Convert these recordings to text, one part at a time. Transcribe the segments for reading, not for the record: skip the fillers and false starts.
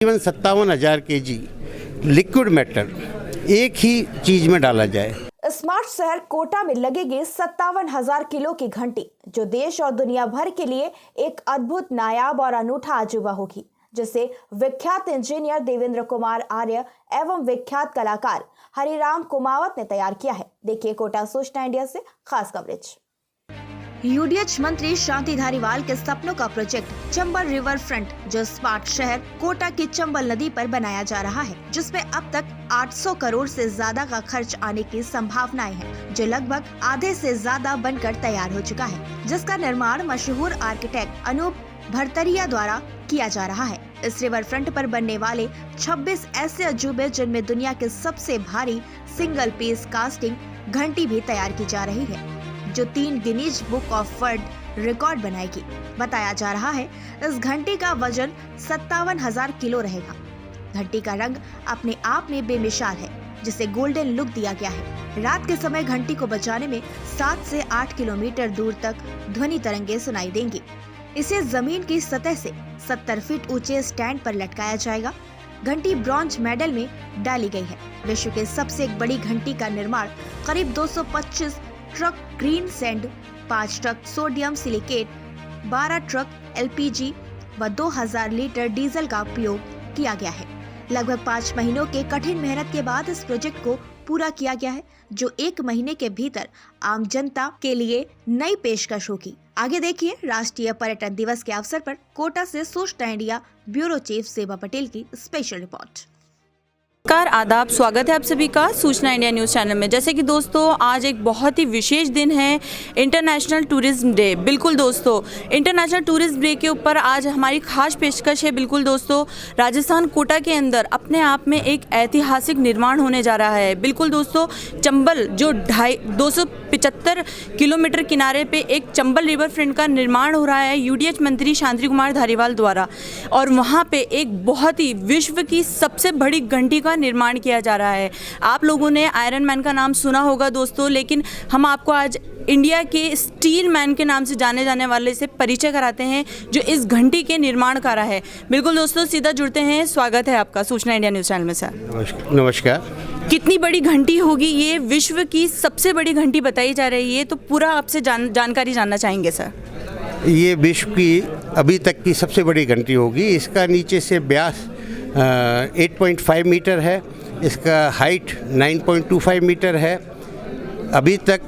तकरीबन 57,000 kg liquid metal एक ही चीज में डाला जाए। स्मार्ट शहर कोटा में लगेगी 57,000 किलो की घंटी, जो देश और दुनिया भर के लिए एक अद्भुत, नायाब और अनूठा अजूबा होगी, जिसे विख्यात इंजीनियर देवेंद्र कुमार आर्य एवं विख्यात कलाकार हरिराम कुमावत ने तैयार किया है। देखिए कोटा सूचना इंडिया से खास कवरेज। यूडीएच मंत्री शांति धारीवाल के सपनों का प्रोजेक्ट चंबल रिवर फ्रंट, जो स्मार्ट शहर कोटा की चंबल नदी पर बनाया जा रहा है, जिसमें अब तक 800 करोड़ से ज्यादा का खर्च आने की संभावनाएं हैं, जो लगभग आधे से ज्यादा बनकर तैयार हो चुका है, जिसका निर्माण मशहूर आर्किटेक्ट अनूप भरतरिया द्वारा किया जा रहा है। इस रिवर फ्रंट पर बनने वाले 26 ऐसे अजूबे, जिनमें दुनिया के सबसे भारी सिंगल पीस कास्टिंग घंटी भी तैयार की जा रही है, जो 3 Guinness book of world record बनाएगी। बताया जा रहा है इस घंटी का वजन 57,000 किलो रहेगा। घंटी का रंग अपने आप में बेमिसाल है, जिसे गोल्डन लुक दिया गया है। रात के समय घंटी को बजाने में 7 से 8 किलोमीटर दूर तक ध्वनि तरंगे सुनाई देंगी। इसे जमीन की सतह से 70 फीट ऊंचे स्टैंड पर लटकाया जाएगा। घंटी ब्रॉन्ज मेडल में डाली गई है। विश्व के सबसे बड़ी घंटी का निर्माण करीब 225 truck green sand, 5 truck sodium silicate, 12 truck LPG व 2000 लीटर डीजल का उपयोग किया गया है। लगभग 5 महीनों के कठिन मेहनत के बाद इस प्रोजेक्ट को पूरा किया गया है, जो 1 महीने के भीतर आम जनता के लिए नई पेशकश होगी। आगे देखिए राष्ट्रीय पर्यटन दिवस के अवसर पर कोटा से सूचना इंडिया ब्यूरो चीफ सेवा पटेल की स्पेशल रिपोर्ट। नमस्कार, आदाब, स्वागत है आप सभी का सूचना इंडिया न्यूज़ चैनल में। जैसे कि दोस्तों आज एक बहुत ही विशेष दिन है, इंटरनेशनल टूरिज्म डे। बिल्कुल दोस्तों, इंटरनेशनल टूरिज्म डे के ऊपर आज हमारी खास पेशकश है। बिल्कुल दोस्तों, राजस्थान कोटा के अंदर अपने आप में एक ऐतिहासिक निर्माण होने जा रहा है। बिल्कुल दोस्तों, चंबल जो 275 किलोमीटर किनारे पे एक चंबल रिवर फ्रंट का निर्माण हो रहा है यूडीएच मंत्री शांति कुमार धारीवाल द्वारा, और वहाँ पे एक बहुत ही विश्व की सबसे बड़ी घंटी का निर्माण किया जा रहा है। आप लोगों ने आयरन मैन का नाम सुना होगा दोस्तों, लेकिन हम आपको आज इंडिया के स्टील मैन के नाम से जाने जाने वाले से परिचय कराते हैं, जो इस घंटी के निर्माण कर रहा है। बिल्कुल दोस्तों, सीधा जुड़ते हैं। स्वागत है आपका सूचना इंडिया न्यूज़ चैनल में सर। नमस्कार। कितनी बड़ी घंटी होगी ये? विश्व की सबसे बड़ी घंटी बताई जा रही है, तो पूरा आपसे जानकारी जानना चाहेंगे सर। ये विश्व की अभी तक की सबसे बड़ी घंटी होगी। इसका नीचे से व्यास 8.5 मीटर है, इसका हाइट 9.25 मीटर है। अभी तक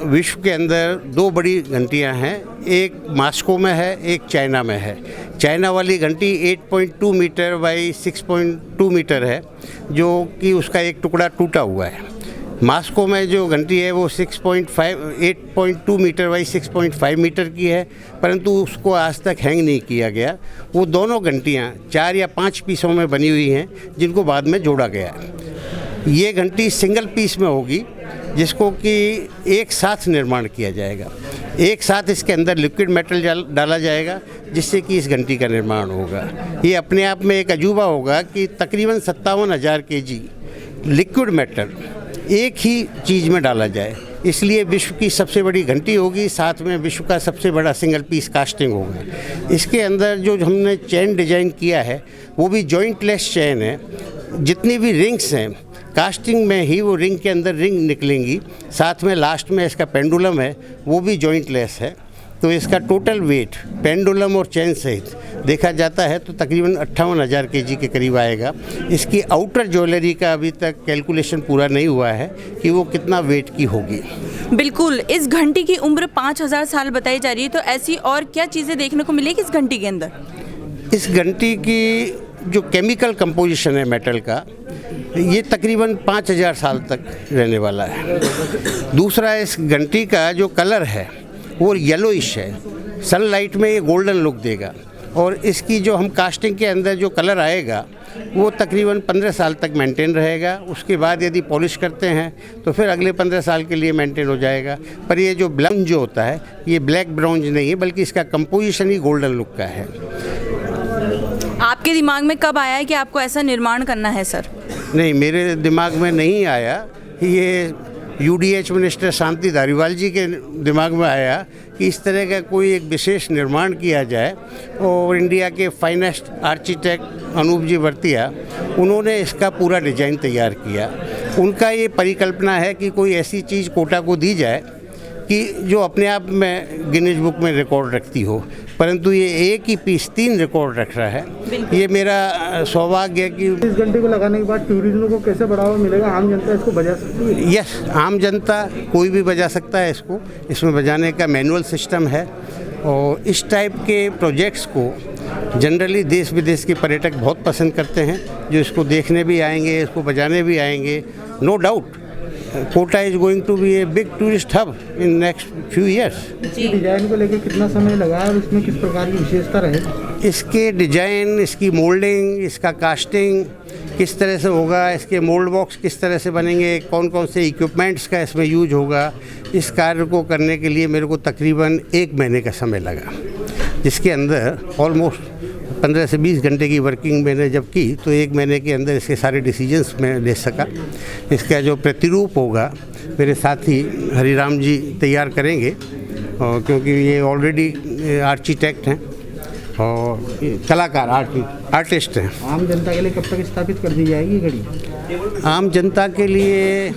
विश्व के अंदर 2 बड़ी घंटियां हैं, एक मॉस्को में है, एक चाइना में है। चाइना वाली घंटी 8.2 मीटर बाई 6.2 मीटर है, जो कि उसका एक टुकड़ा टूटा हुआ है। मॉस्को में जो घंटी है वो 8.2 मीटर बाई 6.5 मीटर की है, परंतु उसको आज तक हैंग नहीं किया गया। वो दोनों घंटियाँ 4 या 5 पीसों में बनी हुई हैं, जिनको बाद में जोड़ा गया है। ये घंटी सिंगल पीस में होगी, जिसको कि एक साथ निर्माण किया जाएगा। एक साथ इसके अंदर लिक्विड मेटल डाला जाएगा, जिससे कि इस घंटी का निर्माण होगा। ये अपने आप में एक अजूबा होगा कि तकरीबन 57,000 kg लिक्विड मेटल एक ही चीज़ में डाला जाए, इसलिए विश्व की सबसे बड़ी घंटी होगी। साथ में विश्व का सबसे बड़ा सिंगल पीस कास्टिंग होगा। इसके अंदर जो हमने चैन डिज़ाइन किया है वो भी जॉइंटलेस चैन है। जितनी भी रिंग्स हैं कास्टिंग में ही वो रिंग के अंदर रिंग निकलेंगी। साथ में लास्ट में इसका पेंडुलम है, वो भी जॉइंटलेस है। तो इसका टोटल वेट पेंडुलम और चैन सहित देखा जाता है तो तकरीबन 58,000 kg के करीब आएगा। इसकी आउटर ज्वेलरी का अभी तक कैलकुलेशन पूरा नहीं हुआ है कि वो कितना वेट की होगी। बिल्कुल, इस घंटी की उम्र 5000 साल बताई जा रही है, तो ऐसी और क्या चीज़ें देखने को मिलेगी इस घंटी के अंदर? इस घंटी की जो केमिकल कंपोजिशन है मेटल का, ये तकरीबन 5000 साल तक रहने वाला है। दूसरा, इस घंटी का जो कलर है वो येलोइश है। सनलाइट में ये गोल्डन लुक देगा, और इसकी जो हम कास्टिंग के अंदर जो कलर आएगा वो तकरीबन 15 साल तक मेंटेन रहेगा। उसके बाद यदि पॉलिश करते हैं तो फिर अगले 15 साल के लिए मेंटेन हो जाएगा। पर ये जो ब्राउन जो होता है, ये ब्लैक ब्राउन नहीं है, बल्कि इसका कंपोजिशन ही गोल्डन लुक का है। आपके दिमाग में कब आया है कि आपको ऐसा निर्माण करना है सर? नहीं, मेरे दिमाग में नहीं आया। ये UDH मिनिस्टर शांति धारीवाल जी के दिमाग में आया कि इस तरह का कोई एक विशेष निर्माण किया जाए, और इंडिया के फाइनेस्ट आर्किटेक्ट अनूप जी वर्तिया, उन्होंने इसका पूरा डिज़ाइन तैयार किया। उनका ये परिकल्पना है कि कोई ऐसी चीज़ कोटा को दी जाए कि जो अपने आप में गिनीज बुक में रिकॉर्ड रखती हो, परंतु ये एक ही पीस 3 रिकॉर्ड रख रहा है। ये मेरा सौभाग्य है कि इस घंटे को लगाने के बाद टूरिज्म को कैसे बढ़ावा मिलेगा? आम जनता इसको बजा सकती है? यस, आम जनता कोई भी बजा सकता है इसको। इसमें बजाने का मैनुअल सिस्टम है, और इस टाइप के प्रोजेक्ट्स को जनरली देश विदेश के पर्यटक बहुत पसंद करते हैं, जो इसको देखने भी आएंगे, इसको बजाने भी आएंगे। No doubt Kota is going to be a big tourist hub in next few years. Design को लेकर कितना समय लगा और इसमें किस प्रकार की विशेषता रहे? इसके डिजाइन, इसकी मोल्डिंग, इसका कास्टिंग किस तरह से होगा, इसके मोल्ड बॉक्स किस तरह से बनेंगे, कौन कौन से इक्विपमेंट्स का इसमें यूज होगा, इस कार्य को करने के लिए मेरे को तकरीबन 1 महीने का समय लगा, जिसके अंदर ऑलमोस्ट 15 से 20 घंटे की वर्किंग मैंने जब की, तो 1 महीने के अंदर इसके सारे डिसीजंस मैं ले सका। इसका जो प्रतिरूप होगा मेरे साथी हरिराम जी तैयार करेंगे, और क्योंकि ये ऑलरेडी आर्किटेक्ट हैं और कलाकार आर्टिस्ट हैं। आम जनता के लिए कब तक स्थापित कर दी जाएगी घड़ी? आम जनता के लिए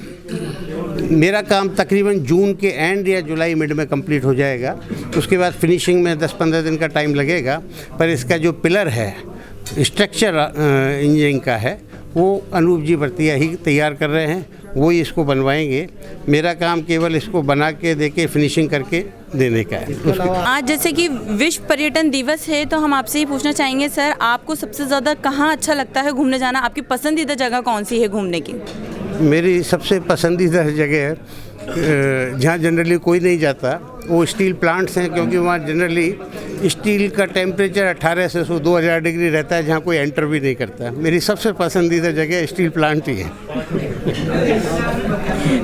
मेरा काम तकरीबन जून के एंड या जुलाई मिड में कंप्लीट हो जाएगा। उसके बाद फिनिशिंग में 10-15 दिन का टाइम लगेगा, पर इसका जो पिलर है स्ट्रक्चर इंजीनियरिंग का है, वो अनूप जी वर्तिया ही तैयार कर रहे हैं, वो ही इसको बनवाएंगे। मेरा काम केवल इसको बना के देके फिनिशिंग करके देने का है। आज जैसे कि विश्व पर्यटन दिवस है, तो हम आपसे ही पूछना चाहेंगे सर, आपको सबसे ज़्यादा कहाँ अच्छा लगता है घूमने जाना? आपकी पसंदीदा जगह कौन सी है घूमने की? मेरी सबसे पसंदीदा जगह जहाँ जनरली कोई नहीं जाता वो स्टील प्लांट्स हैं, क्योंकि वहाँ जनरली स्टील का टेम्परेचर 18 से 2000 डिग्री रहता है, जहाँ कोई एंटर भी नहीं करता। मेरी सबसे पसंदीदा जगह स्टील प्लांट ही है।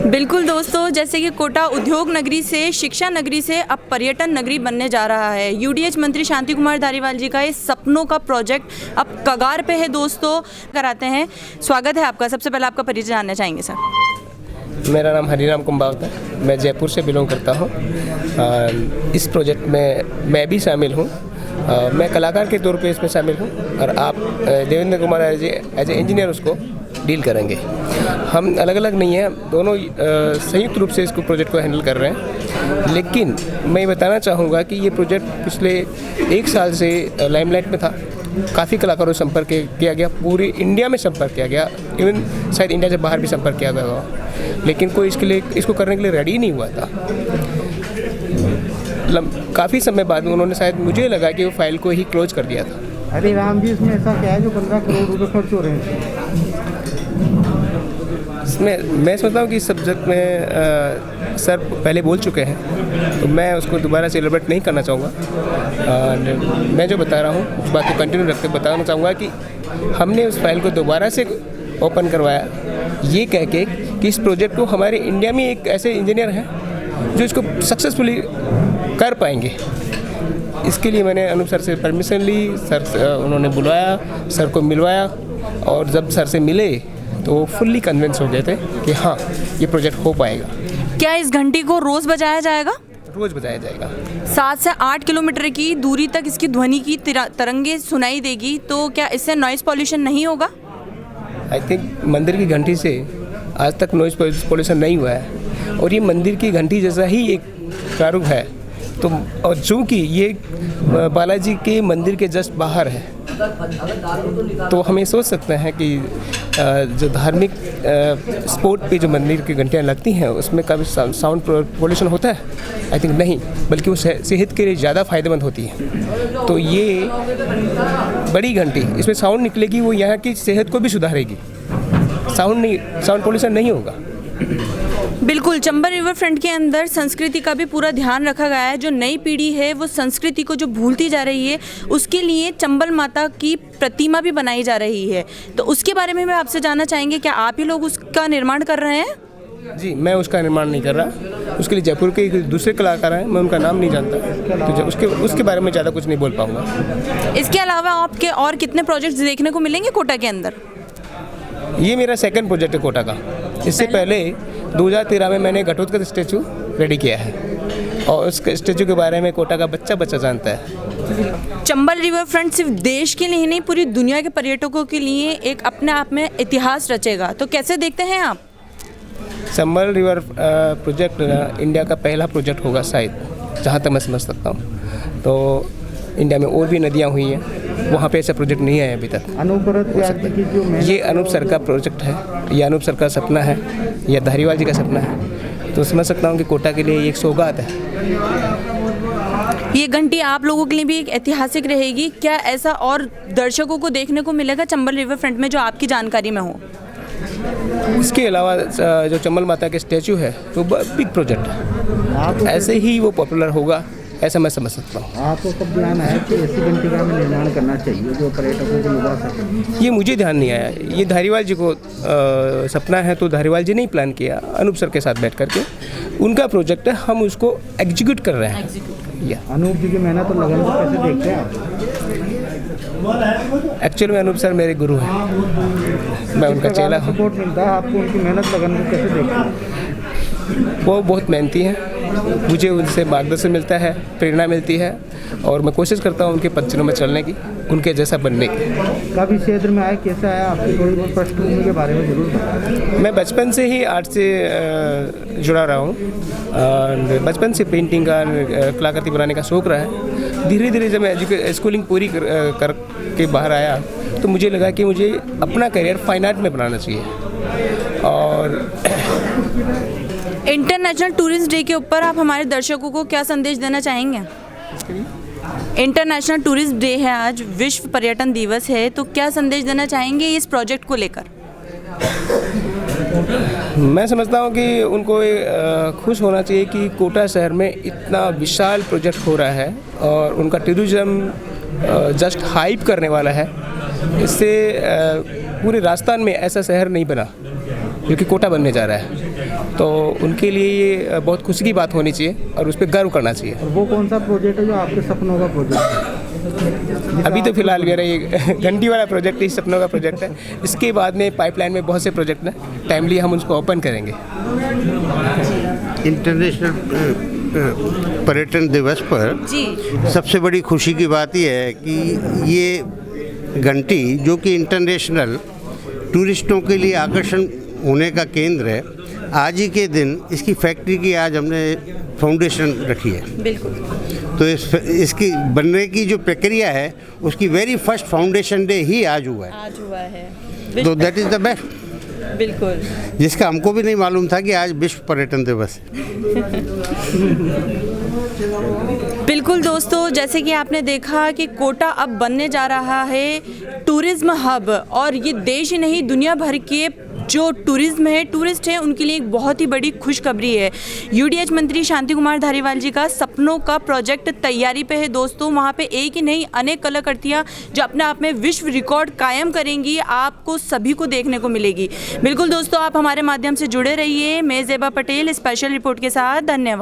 बिल्कुल दोस्तों, जैसे कि कोटा उद्योग नगरी से, शिक्षा नगरी से अब पर्यटन नगरी बनने जा रहा है। UDH मंत्री शांति कुमार धारीवाल जी का ये सपनों का प्रोजेक्ट अब कगार पे है दोस्तों। कराते हैं, स्वागत है आपका। सबसे पहले आपका परिचय जानना चाहेंगे सर। मेरा नाम हरिराम कुंभावत है, मैं जयपुर से बिलोंग करता हूँ। इस प्रोजेक्ट में मैं भी शामिल हूँ, मैं कलाकार के तौर पे इसमें शामिल हूँ, और आप Devendra Kumar as a engineer उसको डील करेंगे। हम अलग अलग नहीं हैं, दोनों संयुक्त रूप से इसको प्रोजेक्ट को हैंडल कर रहे हैं। लेकिन मैं बताना चाहूँगा कि ये प्रोजेक्ट पिछले 1 साल से लाइमलाइट में था। काफ़ी कलाकारों से संपर्क किया गया, पूरी इंडिया में संपर्क किया गया, इवन शायद इंडिया से बाहर भी संपर्क किया गया हो, लेकिन कोई इसको करने के लिए रेडी नहीं हुआ था। काफ़ी समय बाद उन्होंने, शायद मुझे लगा कि वो फाइल को ही क्लोज कर दिया था। अरे राम जी, इसमें ऐसा क्या है जो 15 करोड़ रुपए खर्च हो रहे हैं? इसमें मैं सोचता हूँ कि इस सब्जेक्ट में सर पहले बोल चुके हैं, तो मैं उसको दोबारा से एलिब्रेट नहीं करना चाहूँगा। मैं जो बता रहा हूँ उस बात को कंटिन्यू रखते बताना चाहूँगा कि हमने उस फाइल को दोबारा से ओपन करवाया, ये कह के कि इस प्रोजेक्ट को हमारे इंडिया में एक ऐसे इंजीनियर हैं जो इसको सक्सेसफुली कर पाएंगे। इसके लिए मैंने अनूप सर से परमिशन ली, सर उन्होंने बुलाया, सर को मिलवाया, और जब सर से मिले तो वो फुल्ली कन्विंस हो गए थे कि हाँ, ये प्रोजेक्ट हो पाएगा। क्या इस घंटी को रोज़ बजाया जाएगा? रोज़ बजाया जाएगा। 7 से 8 किलोमीटर की दूरी तक इसकी ध्वनि की तरंगे सुनाई देगी, तो क्या इससे नॉइज़ पॉल्यूशन नहीं होगा? आई थिंक मंदिर की घंटी से आज तक नॉइज़ पॉल्यूशन नहीं हुआ है, और ये मंदिर की घंटी जैसा ही एक प्रारूप है। तो और चूँकि ये बालाजी के मंदिर के जस्ट बाहर है, तो हमें सोच सकते हैं कि जो धार्मिक स्पॉट पे जो मंदिर की घंटियाँ लगती हैं उसमें कभी साउंड पोल्यूशन होता है? आई थिंक नहीं, बल्कि वो सेहत के लिए ज़्यादा फ़ायदेमंद होती है। तो ये बड़ी घंटी, इसमें साउंड निकलेगी, वो यहाँ की सेहत को भी सुधारेगी। साउंड पोल्यूशन नहीं होगा। बिल्कुल, चंबल रिवर फ्रंट के अंदर संस्कृति का भी पूरा ध्यान रखा गया है। जो नई पीढ़ी है वो संस्कृति को जो भूलती जा रही है, उसके लिए चंबल माता की प्रतिमा भी बनाई जा रही है। तो उसके बारे में आपसे जानना चाहेंगे, क्या आप ही लोग उसका निर्माण कर रहे हैं? जी, मैं उसका निर्माण नहीं कर रहा, उसके लिए जयपुर के दूसरे कलाकार हैं, मैं उनका नाम नहीं जानता, तो उसके बारे में ज़्यादा कुछ नहीं बोल पाऊँगा। इसके अलावा आपके और कितने प्रोजेक्ट्स देखने को मिलेंगे कोटा के अंदर? ये मेरा सेकंड प्रोजेक्ट है कोटा का। इससे पहले 2013 में मैंने घटोत्कच स्टैचू रेडी किया है और उस स्टैचू के बारे में कोटा का बच्चा जानता है। चंबल रिवर फ्रंट सिर्फ देश के लिए ही नहीं, पूरी दुनिया के पर्यटकों के लिए एक अपने आप में इतिहास रचेगा, तो कैसे देखते हैं आप? चंबल रिवर प्रोजेक्ट इंडिया का पहला प्रोजेक्ट होगा शायद, जहाँ तक मैं समझ सकता हूँ। तो इंडिया में और भी नदियाँ हुई हैं, वहाँ पे ऐसा प्रोजेक्ट नहीं है अभी तक। ये अनूप सर का प्रोजेक्ट है, ये अनूप सर का सपना है, या धारीवाल जी का सपना है, तो समझ सकता हूँ कि कोटा के लिए एक सौगात है। ये घंटी आप लोगों के लिए भी एक ऐतिहासिक रहेगी। क्या ऐसा और दर्शकों को देखने को मिलेगा चंबल रिवर फ्रंट में जो आपकी जानकारी में हो? इसके अलावा जो चंबल माता के स्टैचू है वो बिग प्रोजेक्ट है, ऐसे ही वो पॉपुलर होगा, ऐसा मैं समझ सकता हूँ। आपको कब ध्यान आया कि ऐसी घंटी का हमें निर्माण करना चाहिए जो पर्यटकों को लुभा सके? ये मुझे ध्यान नहीं आया, ये धारीवाल जी को सपना है, तो धारीवाल जी ने ही प्लान किया अनूप सर के साथ बैठ करके। उनका प्रोजेक्ट है, हम उसको एग्जीक्यूट कर रहे हैं। अनूप जी की मेहनत और लगन को कैसे देखते हैं आप? एक्चुअल में अनूप सर मेरे गुरु हैं, मैं उनका चेला हूँ। सपोर्ट मिलता है आपको, उनकी मेहनत लगन को कैसे देखते हैं? वो बहुत मेहनती हैं, मुझे उनसे मार्गदर्शन मिलता है, प्रेरणा मिलती है, और मैं कोशिश करता हूँ उनके पदचिन्हों में चलने की, उनके जैसा बनने की। कभी क्षेत्र में आए, कैसा आया, आपकी थोड़ी बहुत पृष्ठभूमि के बारे में जरूर बताएं। मैं बचपन से ही आर्ट से जुड़ा रहा हूँ, और बचपन से पेंटिंग का, कलाकृति बनाने का शौक़ रहा है। धीरे धीरे जब मैं स्कूलिंग पूरी करके बाहर आया तो मुझे लगा कि मुझे अपना करियर फाइन आर्ट में बनाना चाहिए। और इंटरनेशनल टूरिस्ट डे के ऊपर आप हमारे दर्शकों को क्या संदेश देना चाहेंगे? इंटरनेशनल टूरिस्ट डे है आज, विश्व पर्यटन दिवस है, तो क्या संदेश देना चाहेंगे इस प्रोजेक्ट को लेकर? मैं समझता हूँ कि उनको खुश होना चाहिए कि कोटा शहर में इतना विशाल प्रोजेक्ट हो रहा है, और उनका टूरिज्म जस्ट हाइप करने वाला है। इससे पूरे राजस्थान में ऐसा शहर नहीं बना जो कि कोटा बनने जा रहा है, तो उनके लिए ये बहुत खुशी की बात होनी चाहिए और उस पर गर्व करना चाहिए। और वो कौन सा प्रोजेक्ट है जो आपके सपनों का प्रोजेक्ट है? अभी तो फिलहाल मेरा ये घंटी वाला प्रोजेक्ट ही सपनों का प्रोजेक्ट है। इसके बाद में पाइपलाइन में बहुत से प्रोजेक्ट हैं, टाइमली हम उसको ओपन करेंगे। इंटरनेशनल पर्यटन दिवस पर सबसे बड़ी खुशी की बात यह है कि ये घंटी जो कि इंटरनेशनल टूरिस्टों के लिए आकर्षण होने का केंद्र है, आज ही के दिन इसकी फैक्ट्री की आज हमने फाउंडेशन रखी है। बिल्कुल। तो इसकी बनने की जो प्रक्रिया है उसकी वेरी फर्स्ट फाउंडेशन डे ही आज हुआ है। तो दैट इज़ द बेस्ट। बिल्कुल, जिसका हमको भी नहीं मालूम था कि आज विश्व पर्यटन दिवस है। बिल्कुल दोस्तों, जैसे कि आपने देखा कि कोटा अब बनने जा रहा है टूरिज्म हब, और ये देश ही नहीं दुनिया भर के जो टूरिज्म है, टूरिस्ट हैं, उनके लिए एक बहुत ही बड़ी खुशखबरी है। यूडीएच मंत्री शांति कुमार धारीवाल जी का सपनों का प्रोजेक्ट तैयारी पे है दोस्तों। वहाँ पे एक ही नहीं अनेक कलाकृतियाँ जो अपने आप में विश्व रिकॉर्ड कायम करेंगी, आपको सभी को देखने को मिलेगी। बिल्कुल दोस्तों, आप हमारे माध्यम से जुड़े रहिए। मैं ज़ेबा पटेल स्पेशल रिपोर्ट के साथ। धन्यवाद।